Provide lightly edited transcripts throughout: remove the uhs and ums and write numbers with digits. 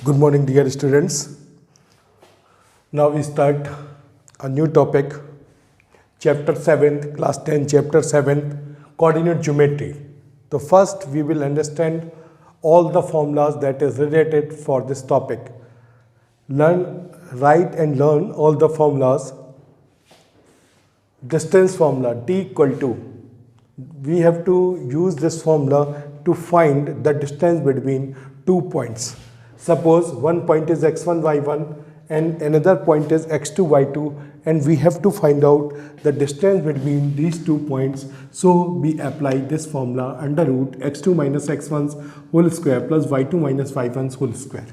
Good morning, dear students. Now we start a new topic, chapter 7th, class 10, chapter 7th, coordinate geometry. So first we will understand all the formulas that is related for this topic. Write and learn all the formulas. Distance formula, d equal to, we have to use this formula to find the distance between 2 points. Suppose one point is x1, y1 and another point is x2, y2, and we have to find out the distance between these 2 points. So we apply this formula under root x2 minus x1's whole square plus y2 minus y1's whole square.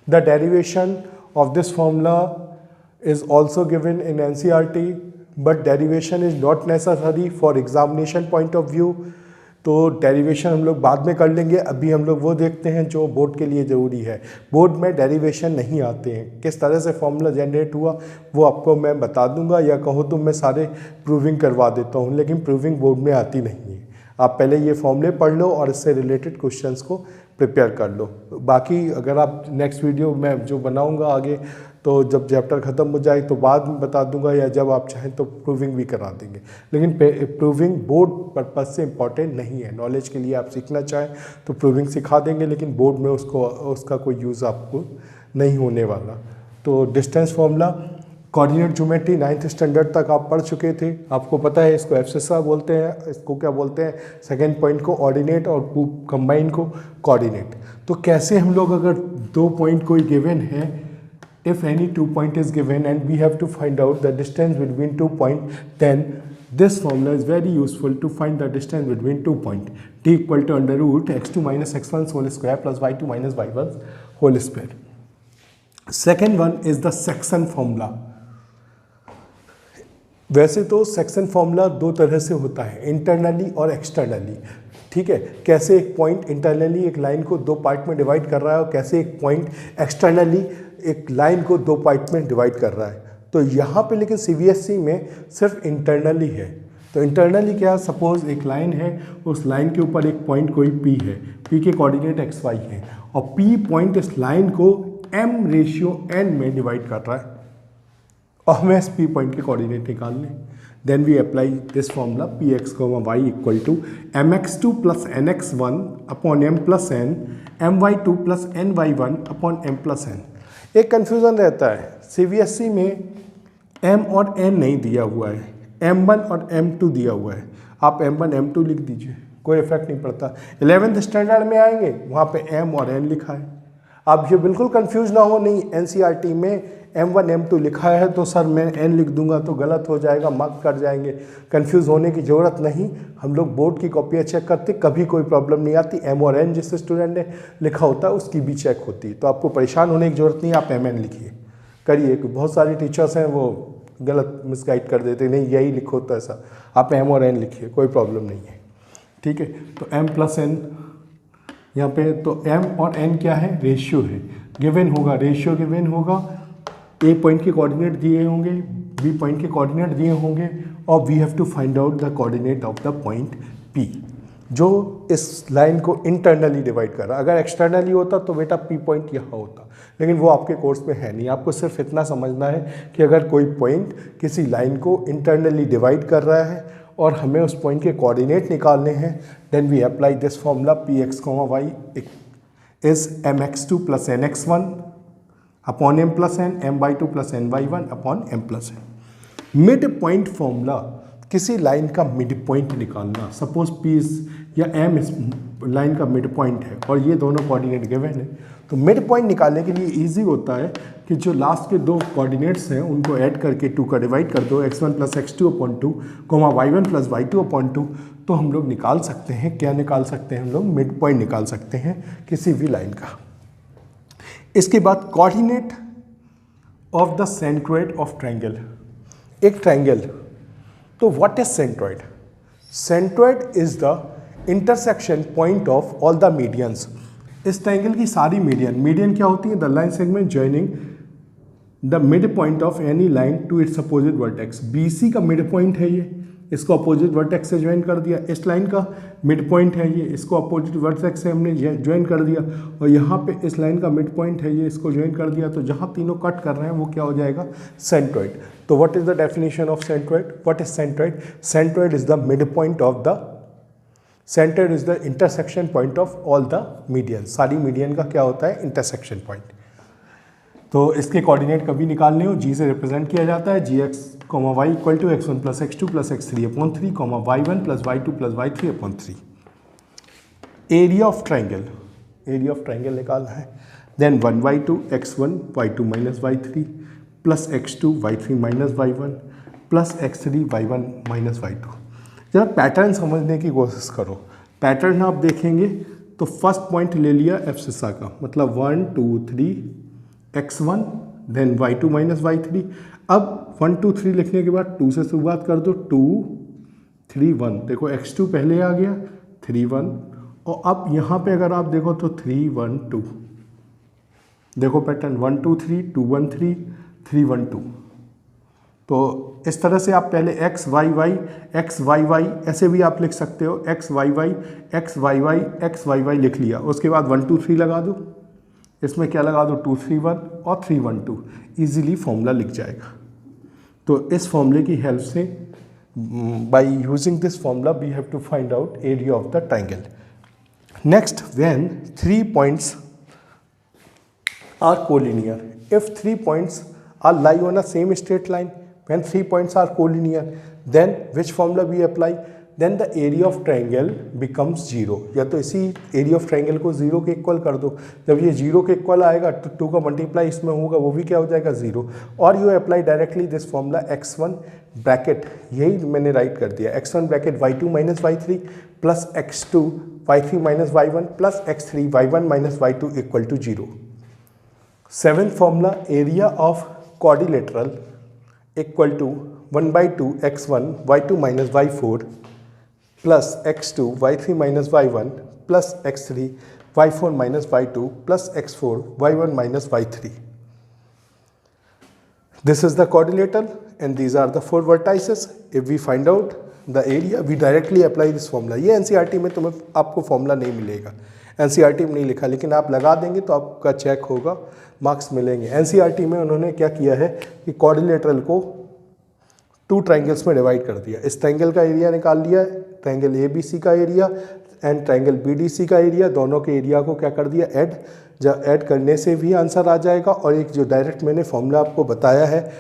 The derivation of this formula is also given in NCERT, but derivation is not necessary for examination point of view. तो derivation हम लोग बाद में कर लेंगे, अभी हम लोग वो देखते हैं जो बोर्ड के लिए ज़रूरी है. बोर्ड में डेरिवेशन नहीं आते हैं. किस तरह से फॉर्मूला जनरेट हुआ वो आपको मैं बता दूंगा, या कहो तो मैं सारे प्रूविंग करवा देता हूँ, लेकिन प्रूविंग बोर्ड में आती नहीं है. आप पहले ये फॉर्मूले पढ़ लो और इससे रिलेटेड क्वेश्चंस को प्रिपेयर कर लो. बाकी अगर आप नेक्स्ट वीडियो में जो बनाऊंगा आगे, तो जब चैप्टर ख़त्म हो जाए तो बाद में बता दूंगा, या जब आप चाहें तो प्रूविंग भी करा देंगे. लेकिन प्रूविंग बोर्ड पर्पज़ से इम्पॉर्टेंट नहीं है. नॉलेज के लिए आप सीखना चाहें तो प्रूविंग सिखा देंगे, लेकिन बोर्ड में उसका कोई यूज़ आपको नहीं होने वाला. तो distance formula, coordinate geometry 9th standard तक आप पढ़ चुके थे. आपको पता है इसको एब्सिसा बोलते हैं, इसको क्या बोलते हैं, सेकेंड पॉइंट को ऑर्डिनेट और कंबाइन को कोऑर्डिनेट. तो कैसे हम लोग, अगर 2 पॉइंट कोई गिवन है, if any 2 point is given and we have to find out the distance between 2 point, then this formula is very useful to find the distance between 2 point. D equal to under root x2 minus x1 whole square plus y2 minus y1 whole square. Second one is the section formula. वैसे तो section formula 2 तरह से होता है, internally और externally. ठीक है, कैसे एक पॉइंट इंटरनली एक लाइन को 2 पार्ट में डिवाइड कर रहा है और कैसे एक पॉइंट एक्सटर्नली एक लाइन को 2 पार्ट में डिवाइड कर रहा है. तो यहाँ पे लेकिन CBSE में सिर्फ इंटरनली है. तो इंटरनली क्या, सपोज एक लाइन है, उस लाइन के ऊपर एक पॉइंट कोई P है, P के कोऑर्डिनेट XY है, और P पॉइंट इस लाइन को m/n में डिवाइड कर रहा है, और हमें इस P पॉइंट के कोऑर्डिनेट निकालने. Then we apply this formula Px, y equal to mx2 plus nx1 upon m plus n, my2 plus ny1 upon m plus n. एक कन्फ्यूज़न रहता है, CBSE में m और n नहीं दिया हुआ है, m1 और m2 दिया हुआ है. आप m1 m2 लिख दीजिए, कोई इफेक्ट नहीं पड़ता. 11th स्टैंडर्ड में आएंगे, वहाँ पे m और n लिखा है. आप ये बिल्कुल कंफ्यूज ना हो, नहीं NCERT में m1 m2 लिखा है तो सर मैं n लिख दूंगा तो गलत हो जाएगा, मार्क कट जाएंगे. कंफ्यूज होने की ज़रूरत नहीं. हम लोग बोर्ड की कॉपियाँ चेक करते, कभी कोई प्रॉब्लम नहीं आती. m और n जिस स्टूडेंट ने लिखा होता है उसकी भी चेक होती है. तो आपको परेशान होने की ज़रूरत नहीं, आप mn लिखिए, करिए. बहुत सारे टीचर्स हैं वो गलत मिसगाइड कर देते, नहीं यही लिखो तो ऐसा. आप m और n लिखिए, कोई प्रॉब्लम नहीं है. ठीक है, तो m प्लस n यहाँ पे, तो m और n क्या है, रेशियो है, गिवन होगा, रेशियो गिवन होगा. A पॉइंट के कोऑर्डिनेट दिए होंगे, B पॉइंट के कोऑर्डिनेट दिए होंगे, और we have to find out the coordinate of the point P जो इस लाइन को इंटरनली डिवाइड कर रहा है. अगर एक्सटर्नली होता तो बेटा P पॉइंट यहाँ होता, लेकिन वो आपके कोर्स में है नहीं. आपको सिर्फ इतना समझना है कि अगर कोई पॉइंट किसी लाइन को इंटरनली डिवाइड कर रहा है और हमें उस पॉइंट के कोऑर्डिनेट निकालने हैं, then we apply this formula Px, y is mx2 plus nx1 upon m plus n, my2 plus ny1 upon m plus n. Mid point formula, किसी लाइन का मिड पॉइंट निकालना. सपोज P या M इस line का mid point है और ये दोनों कोऑर्डिनेट गिवन है, तो मिड पॉइंट निकालने के लिए इजी होता है कि जो लास्ट के 2 कोऑर्डिनेट्स हैं उनको ऐड करके 2 का डिवाइड कर दो, x1 plus x2 upon 2, y1 plus y2 upon 2. तो हम लोग निकाल सकते हैं, क्या निकाल सकते हैं हम लोग, मिड पॉइंट निकाल सकते हैं किसी भी लाइन का. इसके बाद coordinate of the centroid of triangle. एक ट्रायंगल, तो what is centroid? Centroid is the intersection point of all the medians. इस ट्रायंगल की सारी मीडियन क्या होती है, the line segment joining the mid point of any line to its opposite vertex. BC का mid point है ये, इसको अपोजिट वर्टेक्स से ज्वाइन कर दिया, इस लाइन का मिड पॉइंट है ये, इसको अपोजिट वर्टेक्स से हमने ज्वाइन कर दिया, और यहाँ पे इस लाइन का मिड पॉइंट है ये, इसको ज्वाइन कर दिया, तो जहाँ तीनों कट कर रहे हैं वो क्या हो जाएगा, सेंट्रोइड। तो what is the definition of centroid? What is centroid? Centroid is the mid point of the, centroid is the intersection point of all the median. सारी मीडियन का क्या होता है, इंटरसेक्शन पॉइंट। तो इसके कोऑर्डिनेट कभी निकालने हो, जी से रिप्रेजेंट किया जाता है, G x comma y equal to x1 plus x2 plus x3 upon 3 comma y1 plus y2 plus y3 upon 3। Area of triangle, area of triangle निकालना है। Then 1/2 x1 y2 minus y3 plus x2 y3 minus y1 plus x3 y1 minus y2। जरा pattern समझने की कोशिश करो। Pattern आप देखेंगे तो फर्स्ट पॉइंट ले लिया एब्सिसा का, मतलब 1 2 3 x1 then y2 minus y3। अब 1 2 3 लिखने के बाद 2 से शुरुआत कर दो, 2 3 1, देखो x2 पहले आ गया 3 1, और अब यहाँ पे अगर आप देखो तो 3 1 2, देखो पैटर्न 1 2 3 2 1 3 3 1 2। तो इस तरह से आप पहले x y y ऐसे भी आप लिख सकते हो, x y y लिख लिया, उसके बाद 1 2 3 लगा दो, इसमें क्या लगा दो 2 3 1 और 3 1 2, ईजिली फॉर्मूला लिख जाएगा। तो इस फॉर्मूले की हेल्प से, by using this formula we have to find out area of the triangle. Next, when 3 points are collinear, if 3 points are lie on a same straight line, when 3 points are collinear, then which formula we apply? Then the area of triangle becomes 0। या तो इसी area of triangle को 0 के equal कर दो, जब ये 0 के इक्वल आएगा तो 2 का मल्टीप्लाई इसमें होगा, वो भी क्या हो जाएगा 0। और you apply directly this formula x1 bracket, यही मैंने राइट कर दिया, x1 bracket y2 minus y3 plus x2 y3 minus y1 plus x3 y1 minus y2 equal to 0। Seventh formula, area of quadrilateral equal to 1/2 x1 y2 minus y4 plus x2 y3 minus y1 plus x3 y4 minus y2 plus x4 y1 minus y3। This is the quadrilateral and these are the 4 vertices. If we find out the area, we directly apply this formula। ये NCERT में तुम्हें आपको formula नहीं मिलेगा, NCERT में नहीं लिखा, लेकिन आप लगा देंगे तो आपका चेक होगा, मार्क्स मिलेंगे। NCERT में उन्होंने क्या किया है कि क्वाड्रिलेटरल को 2 ट्राइंगल्स में डिवाइड कर दिया। इस ट्राइंगल का एरिया निकाल लिया, ट्राइंगल ABC का एरिया एंड ट्राइंगल BDC का एरिया, दोनों के एरिया को क्या कर दिया, ऐड। जब ऐड करने से भी आंसर आ जाएगा, और एक जो डायरेक्ट मैंने फॉर्मूला आपको बताया है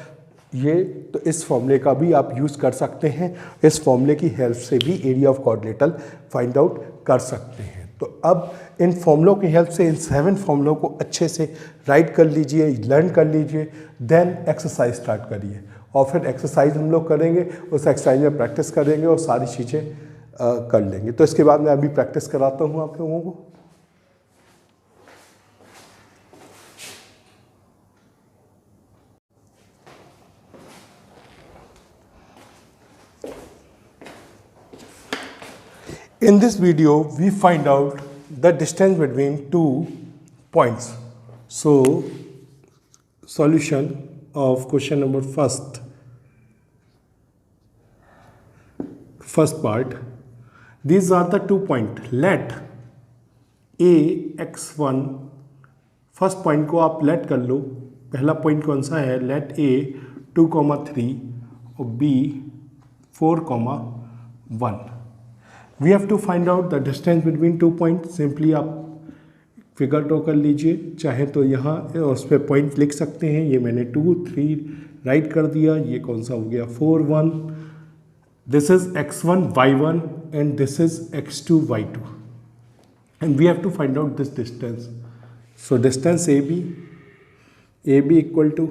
ये, तो इस फॉर्मूले का भी आप यूज़ कर सकते हैं। इस फॉर्मूले की हेल्प से भी area of quadrilateral find out कर सकते हैं। तो अब इन फॉर्मूलों की हेल्प से इन 7 फॉर्मूलों को अच्छे से राइट कर लीजिए, लर्न कर लीजिए, देन एक्सरसाइज स्टार्ट करिए। और फिर एक्सरसाइज हम लोग करेंगे, उस एक्सरसाइज में प्रैक्टिस करेंगे और सारी चीज़ें कर लेंगे। तो इसके बाद मैं अभी प्रैक्टिस कराता हूँ आप लोगों को। In this video, we find out the distance between 2 points. So, solution of question number first part. These are the 2 points. Let A x1, first point को आप लेट कर लो। पहला पॉइंट कौन सा है? लेट A 2,3 और B 4,1। We have to find out the distance between 2 point. Simply आप figure draw कर लीजिए, चाहे तो यहाँ उस पर पॉइंट लिख सकते हैं। ये मैंने 2 3 राइट कर दिया। ये कौन सा हो गया? 4 1। This is x1 y1 and this is x2 y2 and we have to find out this distance. So distance A B equal to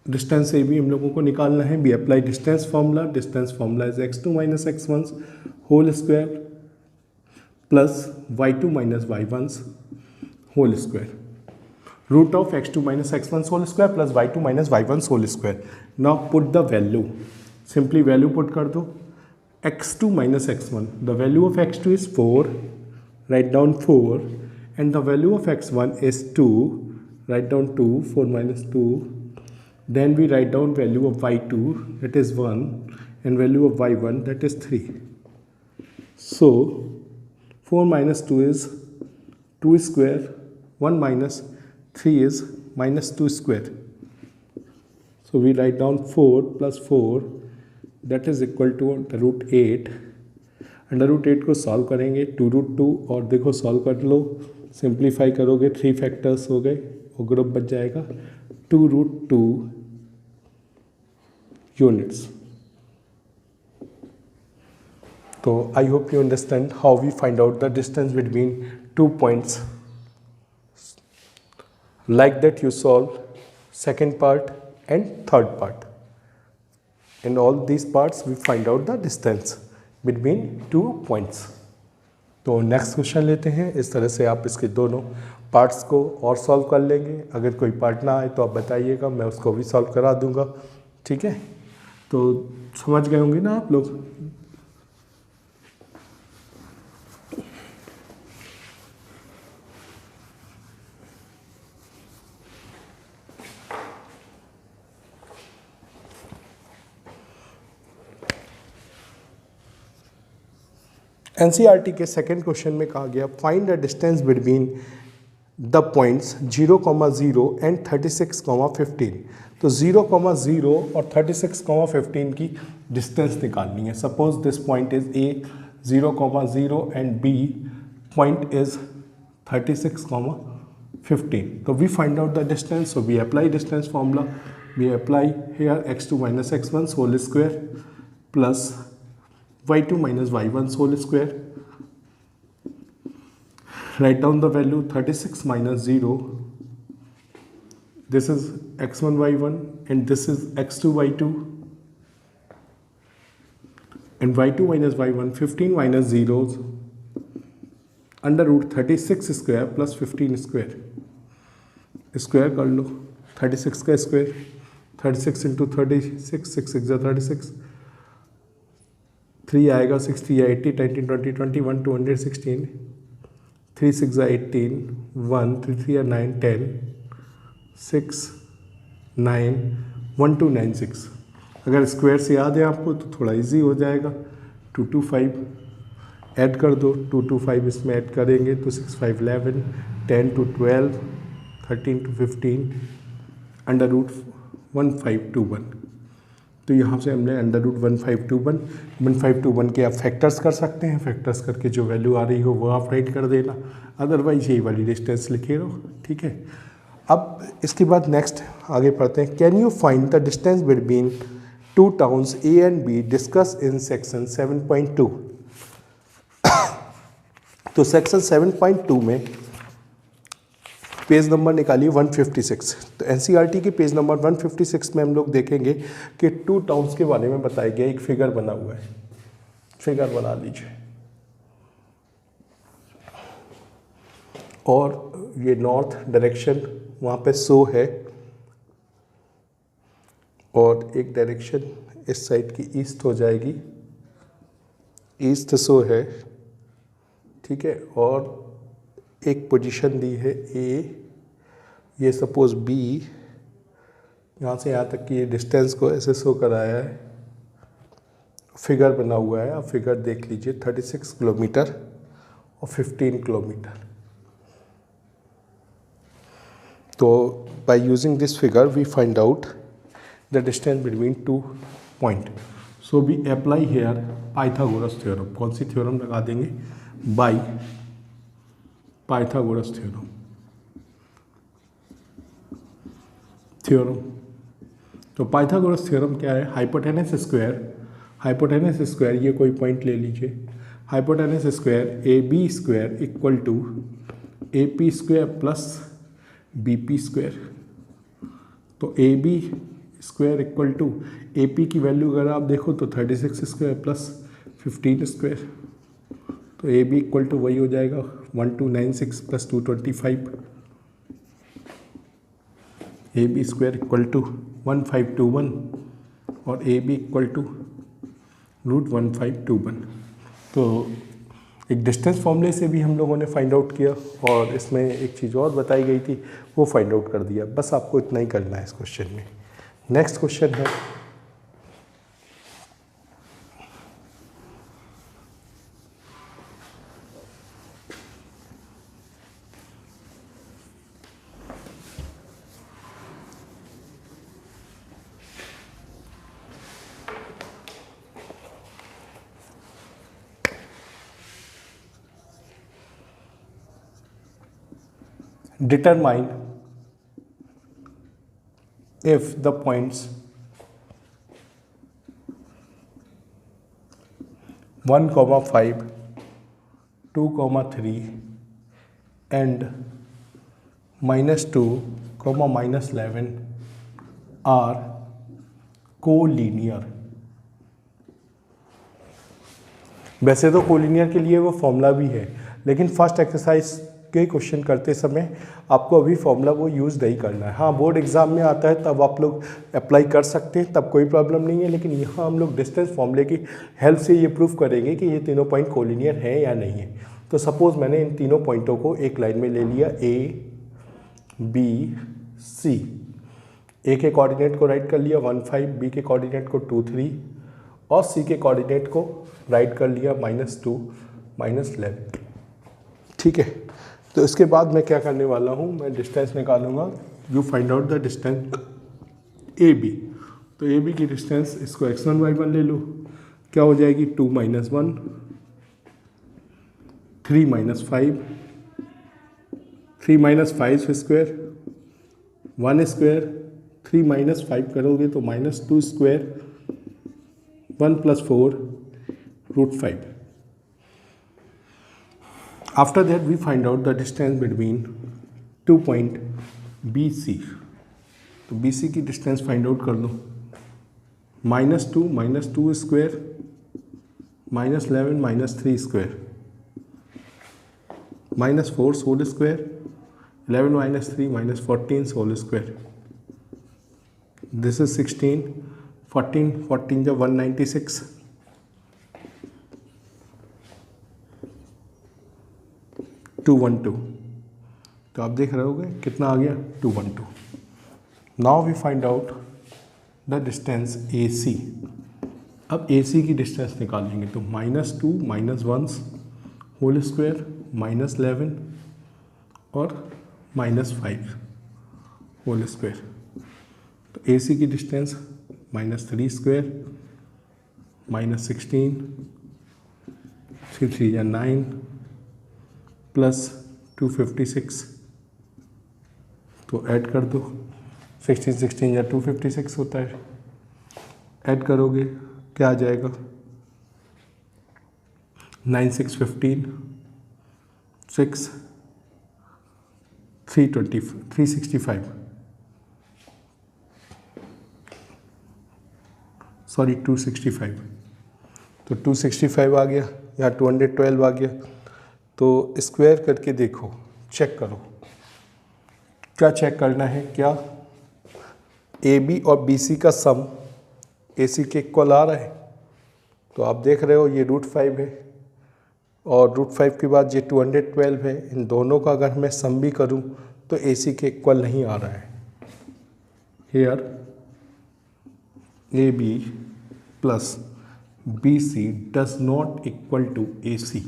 distance A B हम लोगों को निकालना है। We apply distance formula. Distance formula is x2 minus x1 whole square plus y2 minus y1 whole square, root of x2 minus x1 whole square plus y2 minus y1 whole square. Now put the value, simply value put कर दो। x2 minus x1, the value of x2 is 4, write down 4, and the value of x1 is 2, write down 2, 4 minus 2. Then we write down value of y2, it is 1, and value of y1, that is 3. So 4 minus 2 is 2 square, 1 minus 3 is minus 2 square. So we write down 4 plus 4, that is equal to under root 8. Under root 8 को solve करेंगे 2 root 2, और देखो solve कर लो, simplify करोगे 3 factors हो गए, और group बच जाएगा 2 root 2 units. So I hope you understand how we find out the distance between 2 points. Like that you solve second part and third part. In all these parts we find out the distance between 2 points. तो next question लेते हैं. इस तरह से आप इसके दोनों parts को और सॉल्व कर लेंगे. अगर कोई पार्ट ना आए तो आप बताइएगा, मैं उसको भी सॉल्व करा दूंगा. ठीक है, तो समझ गए होंगे ना आप लोग. एनसीईआरटी के सेकेंड क्वेश्चन में कहा गया find the distance between the points 0,0 and 36,15. तो 0,0 और 36,15 की डिस्टेंस निकालनी है. Suppose this point is A 0,0 and B point is 36,15. तो we find out the distance. So we apply distance formula. We apply here x2 minus x1 whole square plus y2 minus y1 whole square. Write down the value 36 minus 0. This is x1 y1 and this is x2 y2. And y2 minus y1, 15 minus 0 under root 36 square plus 15 square. Square कर लो 36 का square, 36 into 36, 6 6 36, 3 आएगा, 60 या 80, 19 20 21 216, 3 6 18, 1 3 3 9 10, 6 9 1 2 9 6. अगर square से याद है आपको तो थोड़ा इजी हो जाएगा. 2 2 5 ऐड कर दो, 2 2 5 इसमें ऐड करेंगे तो 6 5 11, 10 to 12, 13 to 15, अंडर रूट 1521. तो यहाँ से हमने अंडर रूट 1521 के आप फैक्टर्स कर सकते हैं. फैक्टर्स करके जो वैल्यू आ रही हो वो आप राइट कर देना, अदरवाइज यही वाली डिस्टेंस लिखे रहो. ठीक है, अब इसके बाद नेक्स्ट आगे पढ़ते हैं. Can you find the distance between 2 towns A and be discuss in section 7.2. तो सेक्शन 7.2 में पेज नंबर निकालिए 156. तो एनसीईआरटी के पेज नंबर 156 में हम लोग देखेंगे कि 2 टाउन्स के बारे में बताया गया. एक फिगर बना हुआ है, फिगर बना लीजिए. और ये नॉर्थ डायरेक्शन वहाँ पे शो है, और एक डायरेक्शन इस साइड की ईस्ट हो जाएगी, ईस्ट शो है. ठीक है, और एक पोजीशन दी है ए, ये सपोज बी, यहाँ से यहाँ तक की ये डिस्टेंस को ऐसे शो कराया है. फिगर बना हुआ है, आप फिगर देख लीजिए. 36 किलोमीटर और 15 किलोमीटर. तो by using this figure we find out the distance between 2 point. So we apply here Pythagoras theorem. कौन सी थ्योरम लगा देंगे? By Pythagoras theorem. तो पाइथागोरस थ्योरम क्या है? हाइपोटेनस स्क्वायर, ये कोई पॉइंट ले लीजिए. Hypotenuse square A B square equal to A P square plus B P square. तो A B square equal to A P की वैल्यू अगर आप देखो तो 36 स्क्वायर प्लस 15 स्क्वायर. तो ए बी इक्वल टू वही हो जाएगा 1296 plus 225. A B square equal to 1521 और A B equal to root 1521. तो एक डिस्टेंस फॉर्मूले से भी हम लोगों ने फाइंड आउट किया, और इसमें एक चीज़ और बताई गई थी वो फाइंड आउट कर दिया. बस आपको इतना ही करना है इस क्वेश्चन में. नेक्स्ट क्वेश्चन है determine if the points 1,5, 2,3 and -2, -11 are collinear. वैसे तो कोलीनियर के लिए वो फॉर्मूला भी है, लेकिन फर्स्ट एक्सरसाइज के क्वेश्चन करते समय आपको अभी फॉर्मूला वो यूज़ नहीं करना है। हाँ, बोर्ड एग्जाम में आता है तब आप लोग अप्लाई कर सकते हैं, तब कोई प्रॉब्लम नहीं है, लेकिन यहाँ हम लोग डिस्टेंस फॉर्मूले की हेल्प से ये प्रूफ करेंगे कि ये तीनों पॉइंट कोलीनियर है या नहीं है। तो सपोज मैंने इन तीनों पॉइंटों को एक लाइन में ले लिया, ए बी सी। ए के कोऑर्डिनेट को राइट कर लिया 1, 5, बी के कोऑर्डिनेट को 2, 3 और सी के कोऑर्डिनेट को राइट कर लिया -2, -11। ठीक है, तो इसके बाद मैं क्या करने वाला हूँ, मैं डिस्टेंस निकालूंगा। You find out the distance A B. तो ए बी की डिस्टेंस, इसको x1 y1 ले लो, क्या हो जाएगी 2 - 1, 3 - 5, 3 - 5 स्क्वायर, 1 स्क्वायर, 3 - 5 करोगे तो -2 square, 1 + 4 √5। After that we find out the distance between 2 point BC। तो BC की डिस्टेंस फाइंड आउट कर लो, -2 square, -11 - 3 square, -4 whole square, 11 - 3 -14 whole square. This is 16, 14 जब 196, 212। तो आप देख रहे होगे कितना आ गया 212। Now we find out the distance AC। अब AC की डिस्टेंस निकालेंगे तो -2 -1 होल स्क्वायर, -11 और -5 होल स्क्वायर। तो AC की डिस्टेंस -3 स्क्वायर, -16, 3 3 या 9 प्लस 256। तो ऐड कर दो, 16 या 256 होता है, ऐड करोगे क्या आ जाएगा 9 6 15, 6 365, सॉरी 265। तो 265 आ गया, यहाँ 212 आ गया। तो स्क्वायर करके देखो, चेक करो क्या चेक करना है, क्या AB और BC का सम AC के इक्वल आ रहा है। तो आप देख रहे हो ये √5 है और √5 के बाद ये 212 है। इन दोनों का अगर मैं सम भी करूं तो AC के इक्वल नहीं आ रहा है। Here AB plus BC does not equal to AC।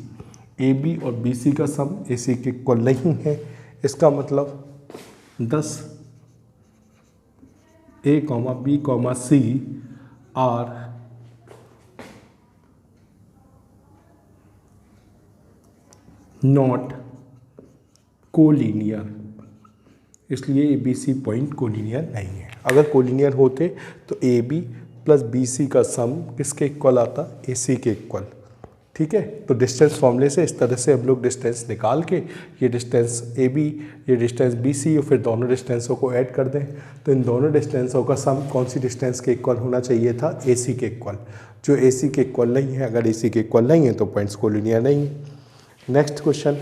AB और BC का सम AC के इक्वल नहीं है। इसका मतलब 10 A, B, C are not collinear, इसलिए ABC पॉइंट कोलीनियर नहीं है। अगर कोलीनियर होते तो AB प्लस BC का सम किसके इक्वल आता, AC के इक्वल। ठीक है, तो डिस्टेंस फॉर्मूले से इस तरह से हम लोग डिस्टेंस निकाल के ये डिस्टेंस AB, ये डिस्टेंस BC और फिर दोनों डिस्टेंसों को ऐड कर दें। तो इन दोनों डिस्टेंसों का सम कौन सी डिस्टेंस के इक्वल होना चाहिए था, AC के इक्वल। जो AC के इक्वल नहीं है, अगर AC के इक्वल नहीं है तो पॉइंट्स कोलीनियर नहीं है। Next question,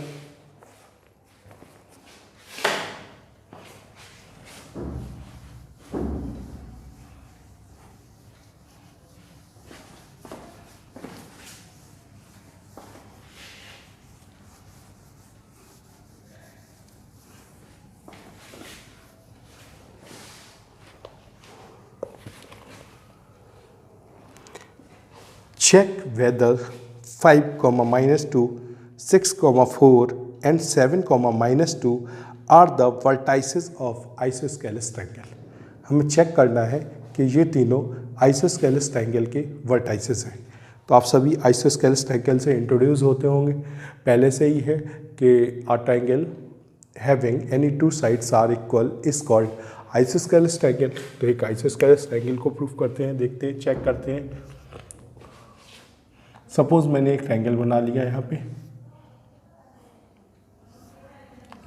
check whether 5, -2, 6, 4 and 7, -2 are the vertices of isosceles triangle। हमें चेक करना है कि ये तीनों आइसोस्केलेस ट्रायंगल के वर्टाइसेस हैं। तो आप सभी आइसोस्केलेस ट्रायंगल से इंट्रोड्यूस होते होंगे, पहले से ही है कि a triangle having any two sides are equal is called isosceles triangle. तो एक आइसोस्केलेस ट्रायंगल को प्रूफ करते हैं, देखते हैं, चेक करते हैं। सपोज मैंने एक ट्रायंगल बना लिया यहाँ पे,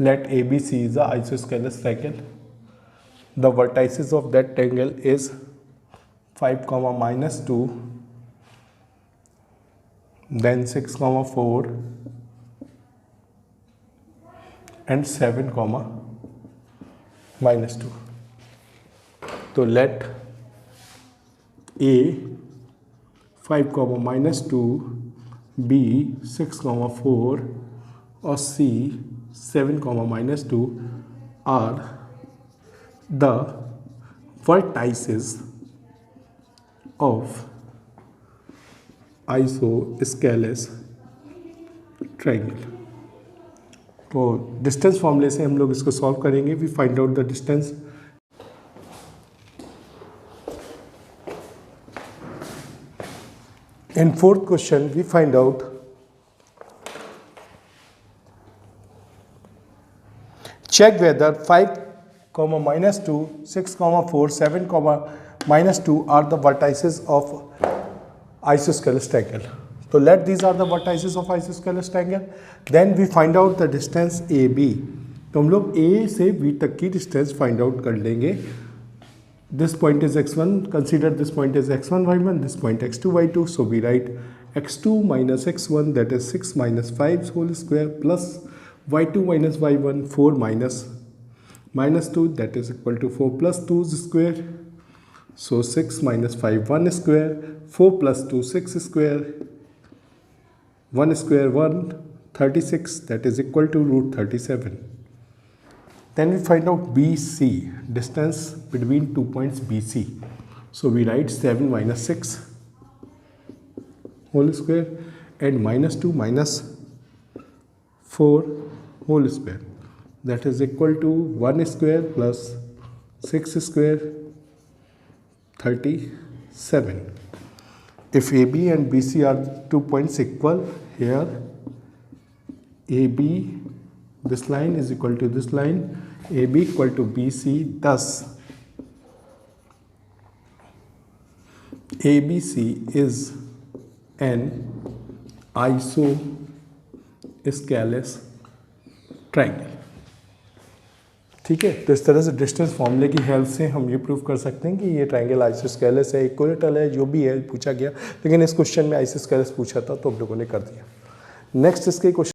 let A B C is a isosceles triangle. The vertices of that triangle is 5, -2, then 6, 4 and 7, -2. तो लेट A 5, -2, B 6, 4 और C 7, -2 are the vertices of isosceles triangle। तो डिस्टेंस फॉर्मूले से हम लोग इसको सॉल्व करेंगे। We find out the distance. In fourth question we find out check whether 5, -2, 6, 4, 7, -2 are the vertices of isosceles triangle. So let these are the vertices of isosceles triangle. Then we find out the distance AB. तो हम लोग A से B तक की distance find out कर लेंगे। This point is x1. Consider this point is x1, y1. This point x2, y2. So we write x2 minus x1, that is 6 minus 5 whole square, plus y2 minus y1, 4 minus 2, that is equal to 4 plus 2 square. So 6 minus 5, 1 square, 4 plus 2, 6 square, 1 square 1, 36, that is equal to root 37. Then we find out BC, distance between 2 points BC. So we write 7 minus 6 whole square and -2 minus 4 whole square, that is equal to 1 square plus 6 square, 37. If AB and BC are 2 points equal, here AB, this line is equal to this line, AB equal to BC, thus ABC is an isosceles triangle। ठीक है, तो इस तरह से distance फॉर्मूले की help से हम ये प्रूव कर सकते हैं कि ये ट्रायंगल आइसोस्केलेस है, इक्विलेटरल है, जो भी है पूछा गया। लेकिन इस क्वेश्चन में आइसोस्केलेस पूछा था तो हम लोगों ने कर दिया। नेक्स्ट इसके क्वेश्चन